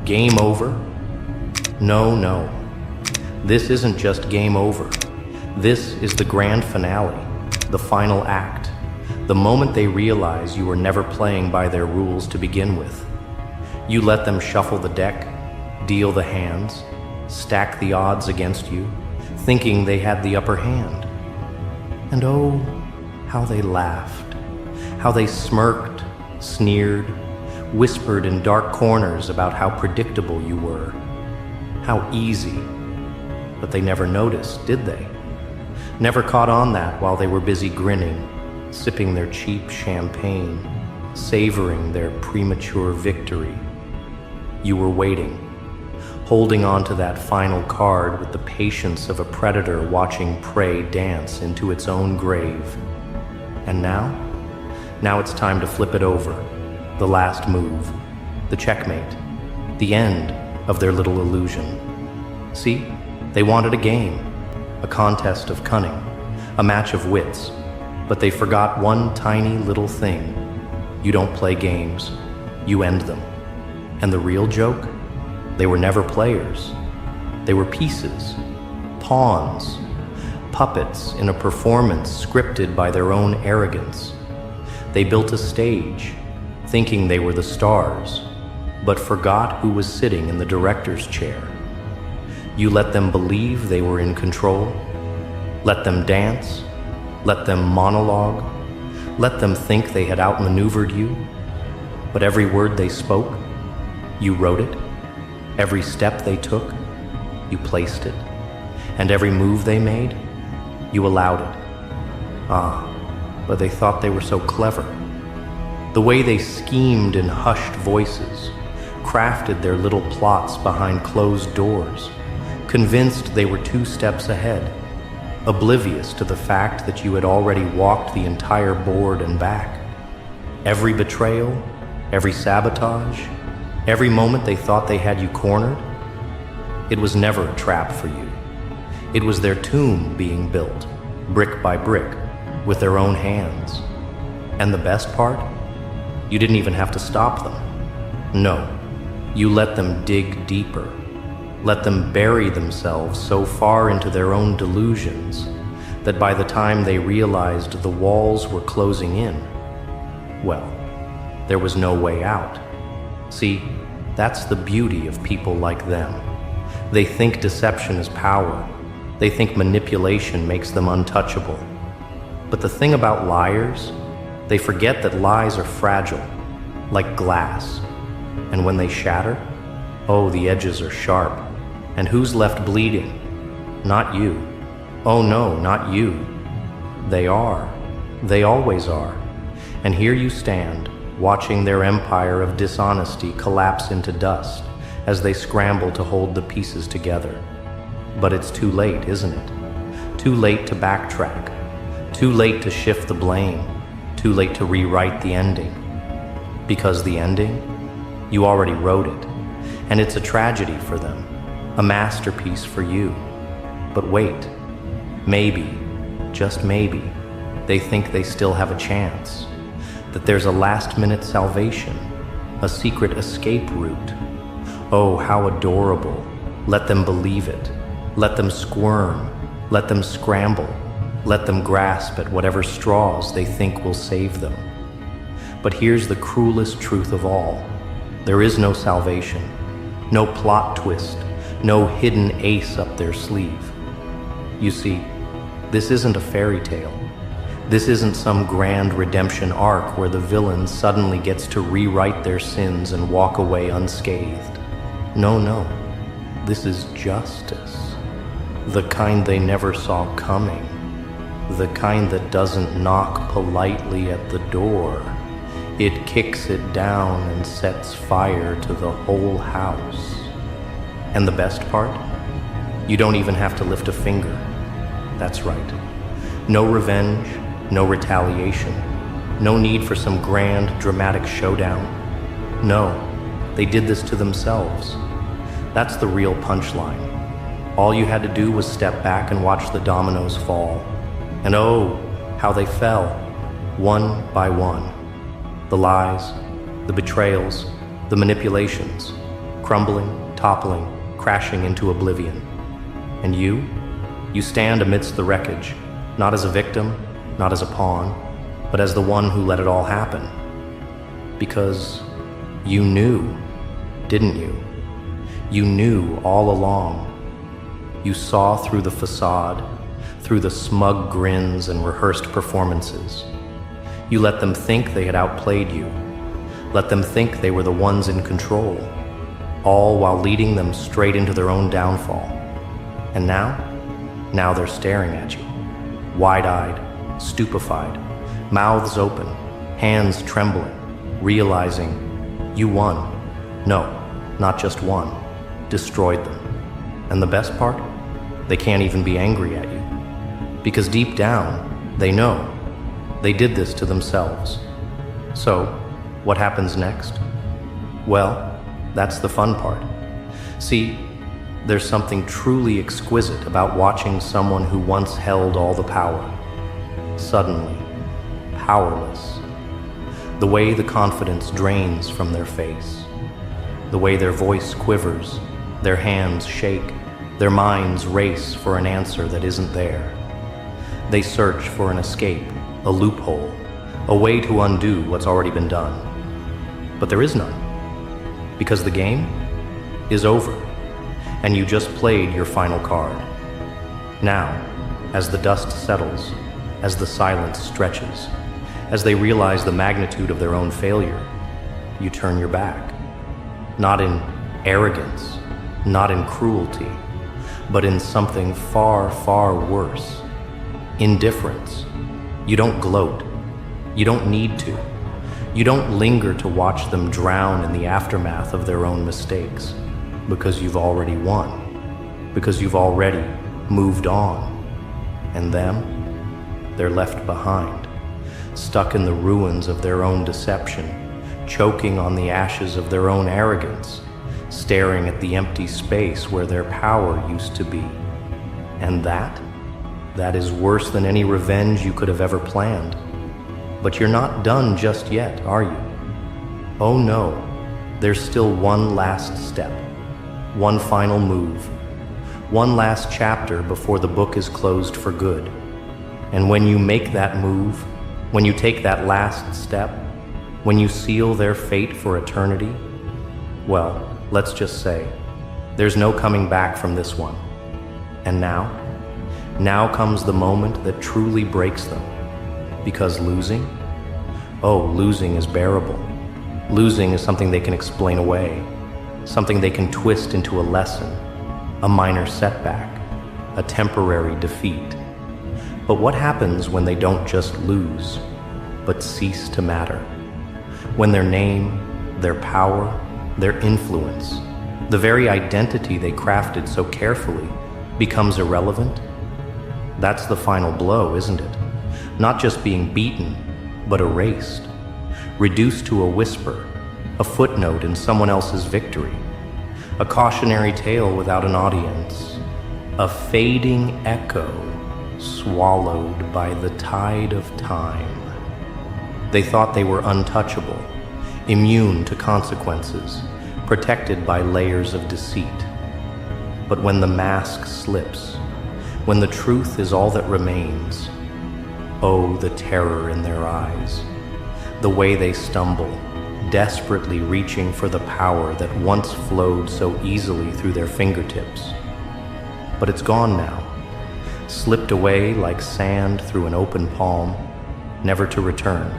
Game over? No, no. This isn't just game over. This is the grand finale, the final act, the moment they realize you were never playing by their rules to begin with. You let them shuffle the deck, deal the hands, stack the odds against you, thinking they had the upper hand. And oh, how they laughed, how they smirked, sneered, whispered in dark corners about how predictable you were, how easy. But they never noticed, did they? Never caught on that while they were busy grinning, sipping their cheap champagne, savoring their premature victory. You were waiting, holding on to that final card with the patience of a predator watching prey dance into its own grave. And now? Now it's time to flip it over. The last move, the checkmate, the end of their little illusion. See? They wanted a game, a contest of cunning, a match of wits, but they forgot one tiny little thing. You don't play games, you end them. And the real joke? They were never players. They were pieces, pawns, puppets in a performance scripted by their own arrogance. They built a stage, thinking they were the stars, but forgot who was sitting in the director's chair. You let them believe they were in control, let them dance, let them monologue, let them think they had outmaneuvered you. But every word they spoke, you wrote it. Every step they took, you placed it. And every move they made, you allowed it. Ah, but they thought they were so clever. The way they schemed in hushed voices, crafted their little plots behind closed doors, convinced they were 2 steps ahead, oblivious to the fact that you had already walked the entire board and back. Every betrayal, every sabotage, every moment they thought they had you cornered, it was never a trap for you. It was their tomb being built, brick by brick, with their own hands. And the best part? You didn't even have to stop them. No, you let them dig deeper. Let them bury themselves so far into their own delusions that by the time they realized the walls were closing in, well, there was no way out. See, that's the beauty of people like them. They think deception is power. They think manipulation makes them untouchable. But the thing about liars, they forget that lies are fragile, like glass. And when they shatter, oh, the edges are sharp. And who's left bleeding? Not you. Oh no, not you. They are. They always are. And here you stand, watching their empire of dishonesty collapse into dust as they scramble to hold the pieces together. But it's too late, isn't it? Too late to backtrack. Too late to shift the blame. Too late to rewrite the ending. Because the ending? You already wrote it. And it's a tragedy for them. A masterpiece for you. But wait, maybe, just maybe, they think they still have a chance, that there's a last-minute salvation, a secret escape route. Oh, how adorable. Let them believe it. Let them squirm. Let them scramble. Let them grasp at whatever straws they think will save them. But here's the cruelest truth of all. There is no salvation, no plot twist, no hidden ace up their sleeve. You see, this isn't a fairy tale. This isn't some grand redemption arc where the villain suddenly gets to rewrite their sins and walk away unscathed. No, no. This is justice. The kind they never saw coming. The kind that doesn't knock politely at the door. It kicks it down and sets fire to the whole house. And the best part? You don't even have to lift a finger. That's right. No revenge, no retaliation, no need for some grand, dramatic showdown. No, they did this to themselves. That's the real punchline. All you had to do was step back and watch the dominoes fall. And oh, how they fell, one by one. The lies, the betrayals, the manipulations, crumbling, toppling, crashing into oblivion. And you stand amidst the wreckage, not as a victim, not as a pawn, but as the one who let it all happen. Because you knew, didn't you? You knew all along. You saw through the facade, through the smug grins and rehearsed performances. You let them think they had outplayed you, let them think they were the ones in control, all while leading them straight into their own downfall. And now they're staring at you, wide-eyed, stupefied, mouths open, hands trembling, realizing you won. No, not just won, destroyed them. And the best part? They can't even be angry at you. Because deep down, they know they did this to themselves. So, what happens next? Well, that's the fun part. See, there's something truly exquisite about watching someone who once held all the power, suddenly powerless. The way the confidence drains from their face, the way their voice quivers, their hands shake, their minds race for an answer that isn't there. They search for an escape, a loophole, a way to undo what's already been done. But there is none, because the game is over, and you just played your final card. Now, as the dust settles, as the silence stretches, as they realize the magnitude of their own failure, you turn your back. Not in arrogance, not in cruelty, but in something far, far worse. Indifference. You don't gloat. You don't need to. You don't linger to watch them drown in the aftermath of their own mistakes, because you've already won, because you've already moved on. And them, they're left behind, stuck in the ruins of their own deception, choking on the ashes of their own arrogance, staring at the empty space where their power used to be. And that is worse than any revenge you could have ever planned. But you're not done just yet, are you? Oh no, there's still one last step, one final move, one last chapter before the book is closed for good. And when you make that move, when you take that last step, when you seal their fate for eternity, well, let's just say, there's no coming back from this one. And now comes the moment that truly breaks them. Because losing is bearable. Losing is something they can explain away, something they can twist into a lesson, a minor setback, a temporary defeat. But what happens when they don't just lose, but cease to matter? When their name, their power, their influence, the very identity they crafted so carefully, becomes irrelevant? That's the final blow, isn't it? Not just being beaten, but erased, reduced to a whisper, a footnote in someone else's victory, a cautionary tale without an audience, a fading echo swallowed by the tide of time. They thought they were untouchable, immune to consequences, protected by layers of deceit. But when the mask slips, when the truth is all that remains, oh, the terror in their eyes, the way they stumble, desperately reaching for the power that once flowed so easily through their fingertips. But it's gone now, slipped away like sand through an open palm, never to return.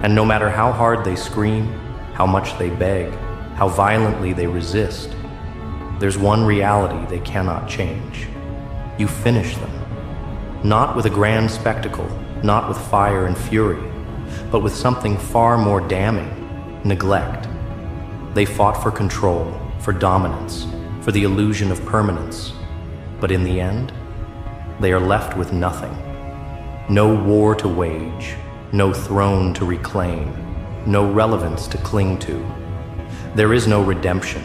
And no matter how hard they scream, how much they beg, how violently they resist, there's one reality they cannot change. You finish them. Not with a grand spectacle, not with fire and fury, but with something far more damning, neglect. They fought for control, for dominance, for the illusion of permanence. But in the end, they are left with nothing. No war to wage, no throne to reclaim, no relevance to cling to. There is no redemption,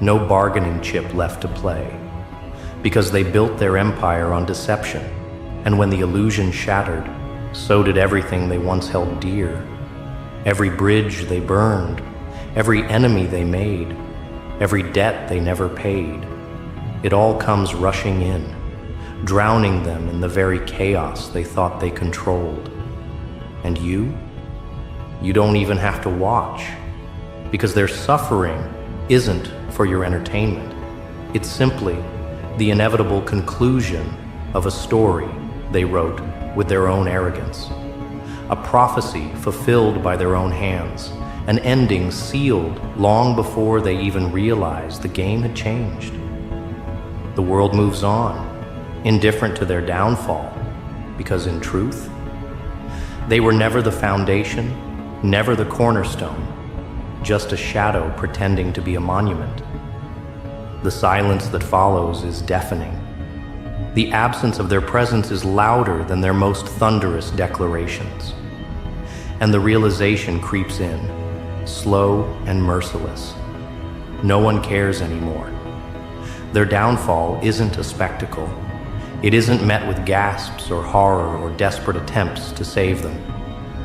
no bargaining chip left to play, because they built their empire on deception. And when the illusion shattered, so did everything they once held dear. Every bridge they burned, every enemy they made, every debt they never paid. It all comes rushing in, drowning them in the very chaos they thought they controlled. And you don't even have to watch, because their suffering isn't for your entertainment. It's simply the inevitable conclusion of a story they wrote with their own arrogance, a prophecy fulfilled by their own hands, an ending sealed long before they even realized the game had changed. The world moves on, indifferent to their downfall, because in truth, they were never the foundation, never the cornerstone, just a shadow pretending to be a monument. The silence that follows is deafening. The absence of their presence is louder than their most thunderous declarations. And the realization creeps in, slow and merciless. No one cares anymore. Their downfall isn't a spectacle. It isn't met with gasps or horror or desperate attempts to save them.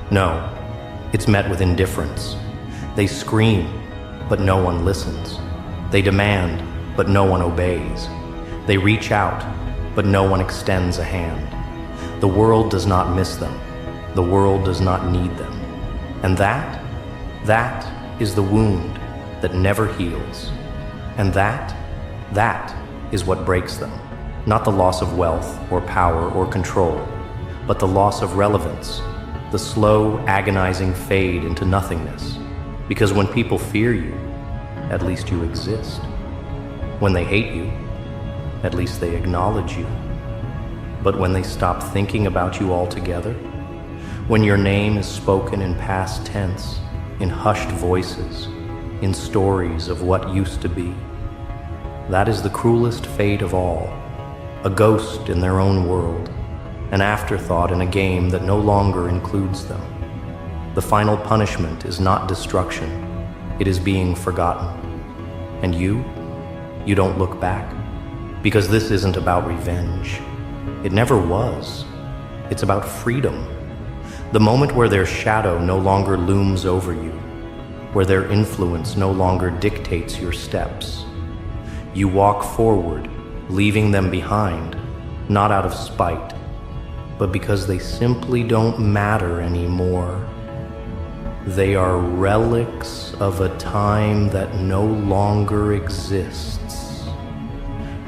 No, it's met with indifference. They scream, but no one listens. They demand, but no one obeys. They reach out, but no one extends a hand. The world does not miss them. The world does not need them. And that is the wound that never heals. And that is what breaks them. Not the loss of wealth or power or control, but the loss of relevance, the slow, agonizing fade into nothingness. Because when people fear you, at least you exist. When they hate you, at least they acknowledge you. But when they stop thinking about you altogether, when your name is spoken in past tense, in hushed voices, in stories of what used to be, that is the cruelest fate of all, a ghost in their own world, an afterthought in a game that no longer includes them. The final punishment is not destruction, it is being forgotten. And you don't look back, because this isn't about revenge. It never was. It's about freedom. The moment where their shadow no longer looms over you, where their influence no longer dictates your steps. You walk forward, leaving them behind, not out of spite, but because they simply don't matter anymore. They are relics of a time that no longer exists.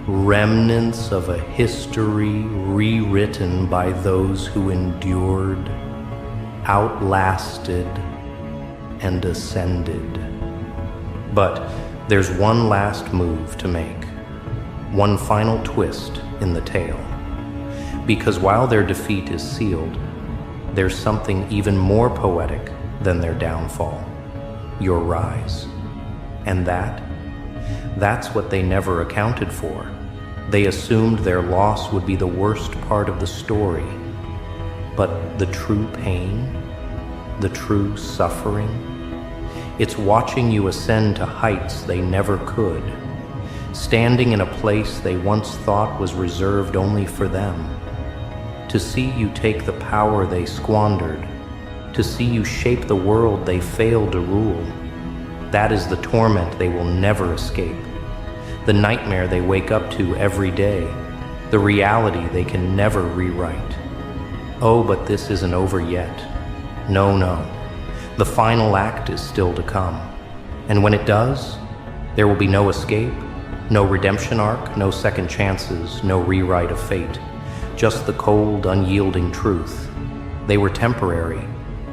Remnants of a history rewritten by those who endured, outlasted, and ascended. But there's one last move to make, one final twist in the tale. Because while their defeat is sealed, there's something even more poetic than their downfall, your rise. And that's what they never accounted for. They assumed their loss would be the worst part of the story. But the true pain, the true suffering, it's watching you ascend to heights they never could, standing in a place they once thought was reserved only for them, to see you take the power they squandered, to see you shape the world they failed to rule. That is the torment they will never escape, the nightmare they wake up to every day, the reality they can never rewrite. Oh, but this isn't over yet. No. The final act is still to come. And when it does, there will be no escape, no redemption arc, no second chances, no rewrite of fate. Just the cold, unyielding truth. They were temporary,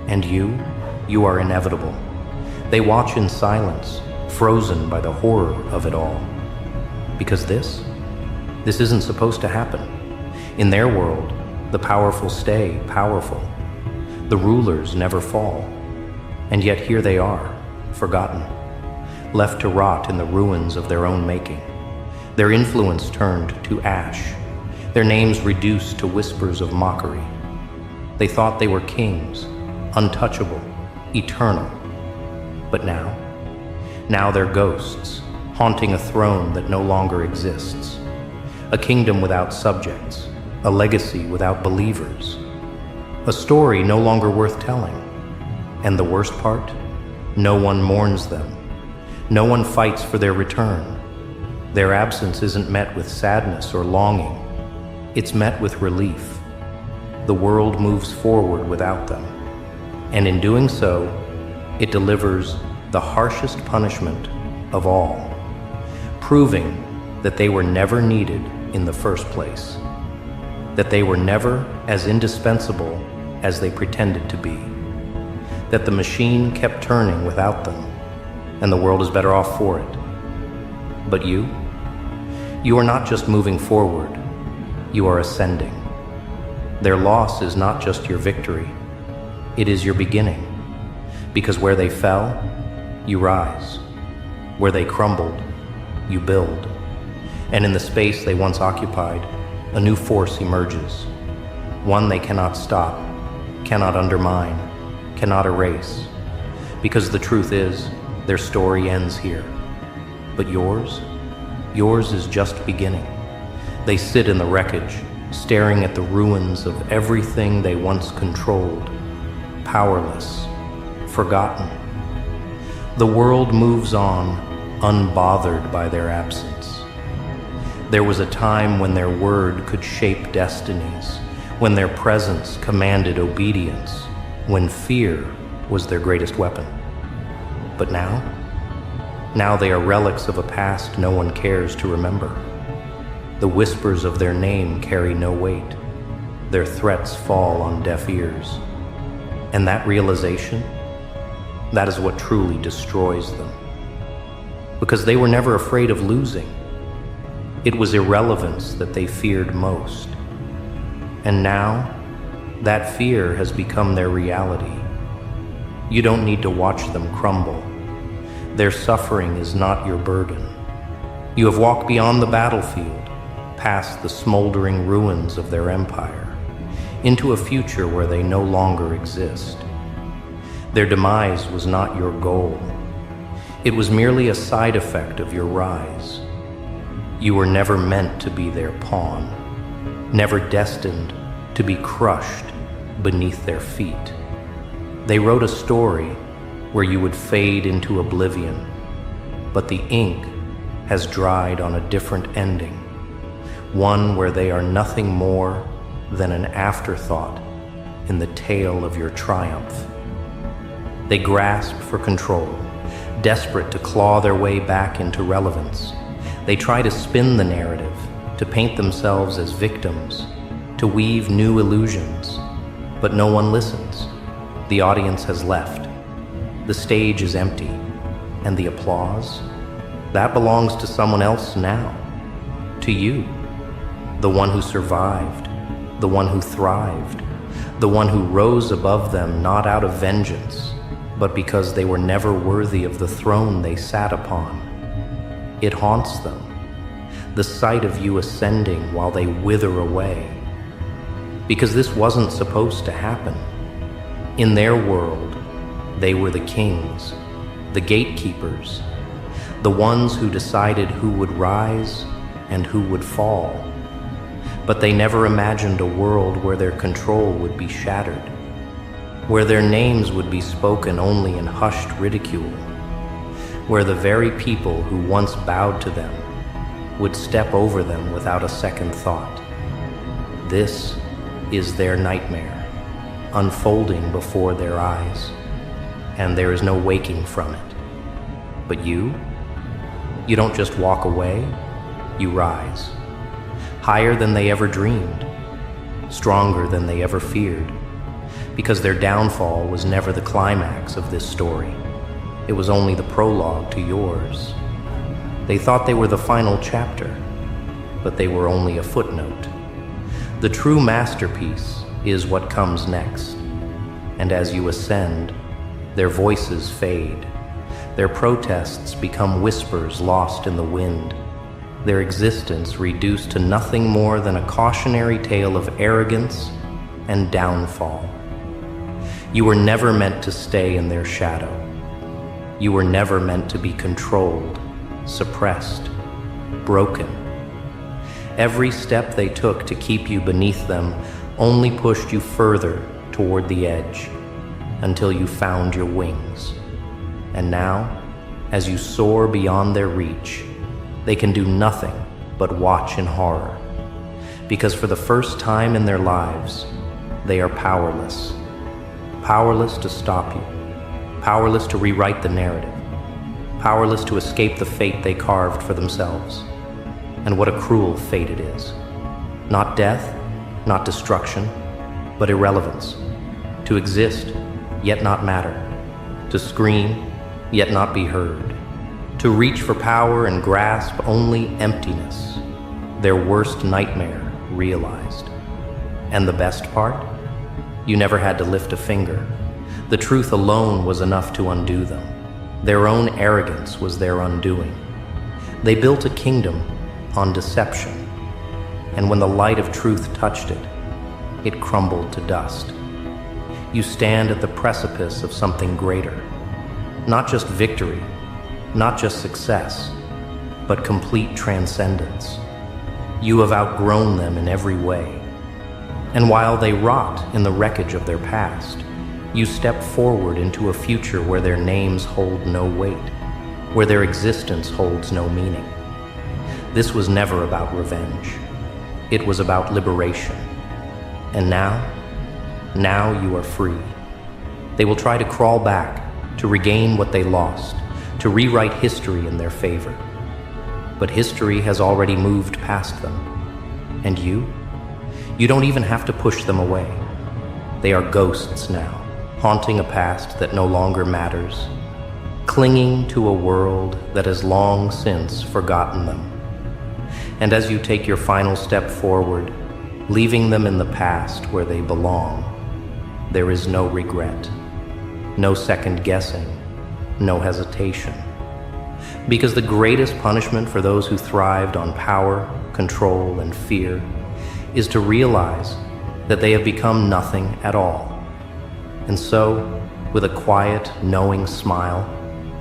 and you are inevitable. They watch in silence, frozen by the horror of it all. Because this isn't supposed to happen. In their world, the powerful stay powerful. The rulers never fall. And yet here they are, forgotten, left to rot in the ruins of their own making. Their influence turned to ash, their names reduced to whispers of mockery. They thought they were kings, untouchable, eternal. But now they're ghosts, haunting a throne that no longer exists. A kingdom without subjects, a legacy without believers. A story no longer worth telling. And the worst part? No one mourns them. No one fights for their return. Their absence isn't met with sadness or longing. It's met with relief. The world moves forward without them. And in doing so, it delivers the harshest punishment of all, proving that they were never needed in the first place, that they were never as indispensable as they pretended to be, that the machine kept turning without them, and the world is better off for it. But you are not just moving forward, you are ascending. Their loss is not just your victory, it is your beginning, because where they fell, you rise. Where they crumbled, you build. And in the space they once occupied, a new force emerges, one they cannot stop, cannot undermine, cannot erase, because the truth is, their story ends here. But yours is just beginning. They sit in the wreckage, staring at the ruins of everything they once controlled, powerless, forgotten. The world moves on, unbothered by their absence. There was a time when their word could shape destinies, when their presence commanded obedience, when fear was their greatest weapon. But now they are relics of a past no one cares to remember. The whispers of their name carry no weight. Their threats fall on deaf ears. And that realization, that is what truly destroys them. Because they were never afraid of losing. It was irrelevance that they feared most. And now, that fear has become their reality. You don't need to watch them crumble. Their suffering is not your burden. You have walked beyond the battlefield, past the smoldering ruins of their empire, into a future where they no longer exist. Their demise was not your goal. It was merely a side effect of your rise. You were never meant to be their pawn, never destined to be crushed beneath their feet. They wrote a story where you would fade into oblivion, but the ink has dried on a different ending, one where they are nothing more than an afterthought in the tale of your triumph. They grasp for control, desperate to claw their way back into relevance. They try to spin the narrative, to paint themselves as victims, to weave new illusions, but no one listens. The audience has left. The stage is empty, and the applause, that belongs to someone else now, to you, the one who survived, the one who thrived, the one who rose above them not out of vengeance, but because they were never worthy of the throne they sat upon. It haunts them, the sight of you ascending while they wither away, because this wasn't supposed to happen. In their world, they were the kings, the gatekeepers, the ones who decided who would rise and who would fall. But they never imagined a world where their control would be shattered, where their names would be spoken only in hushed ridicule, where the very people who once bowed to them would step over them without a second thought. This is their nightmare, unfolding before their eyes, and there is no waking from it. But you don't just walk away, you rise, higher than they ever dreamed, stronger than they ever feared, because their downfall was never the climax of this story. It was only the prologue to yours. They thought they were the final chapter, but they were only a footnote. The true masterpiece is what comes next, and as you ascend, their voices fade. Their protests become whispers lost in the wind, their existence reduced to nothing more than a cautionary tale of arrogance and downfall. You were never meant to stay in their shadow. You were never meant to be controlled, suppressed, broken. Every step they took to keep you beneath them only pushed you further toward the edge until you found your wings. And now, as you soar beyond their reach, they can do nothing but watch in horror. Because for the first time in their lives, they are powerless. Powerless to stop you. Powerless to rewrite the narrative. Powerless to escape the fate they carved for themselves. And what a cruel fate it is. Not death, not destruction, but irrelevance. To exist, yet not matter. To scream, yet not be heard. To reach for power and grasp only emptiness. Their worst nightmare realized. And the best part? You never had to lift a finger. The truth alone was enough to undo them. Their own arrogance was their undoing. They built a kingdom on deception. And when the light of truth touched it, it crumbled to dust. You stand at the precipice of something greater. Not just victory, not just success, but complete transcendence. You have outgrown them in every way. And while they rot in the wreckage of their past, you step forward into a future where their names hold no weight, where their existence holds no meaning. This was never about revenge. It was about liberation. And now you are free. They will try to crawl back, to regain what they lost, to rewrite history in their favor. But history has already moved past them. And you don't even have to push them away. They are ghosts now, haunting a past that no longer matters, clinging to a world that has long since forgotten them. And as you take your final step forward, leaving them in the past where they belong, there is no regret, no second guessing, no hesitation. Because the greatest punishment for those who thrived on power, control, and fear is to realize that they have become nothing at all. And so, with a quiet, knowing smile,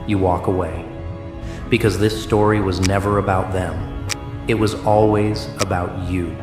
you walk away. Because this story was never about them. It was always about you.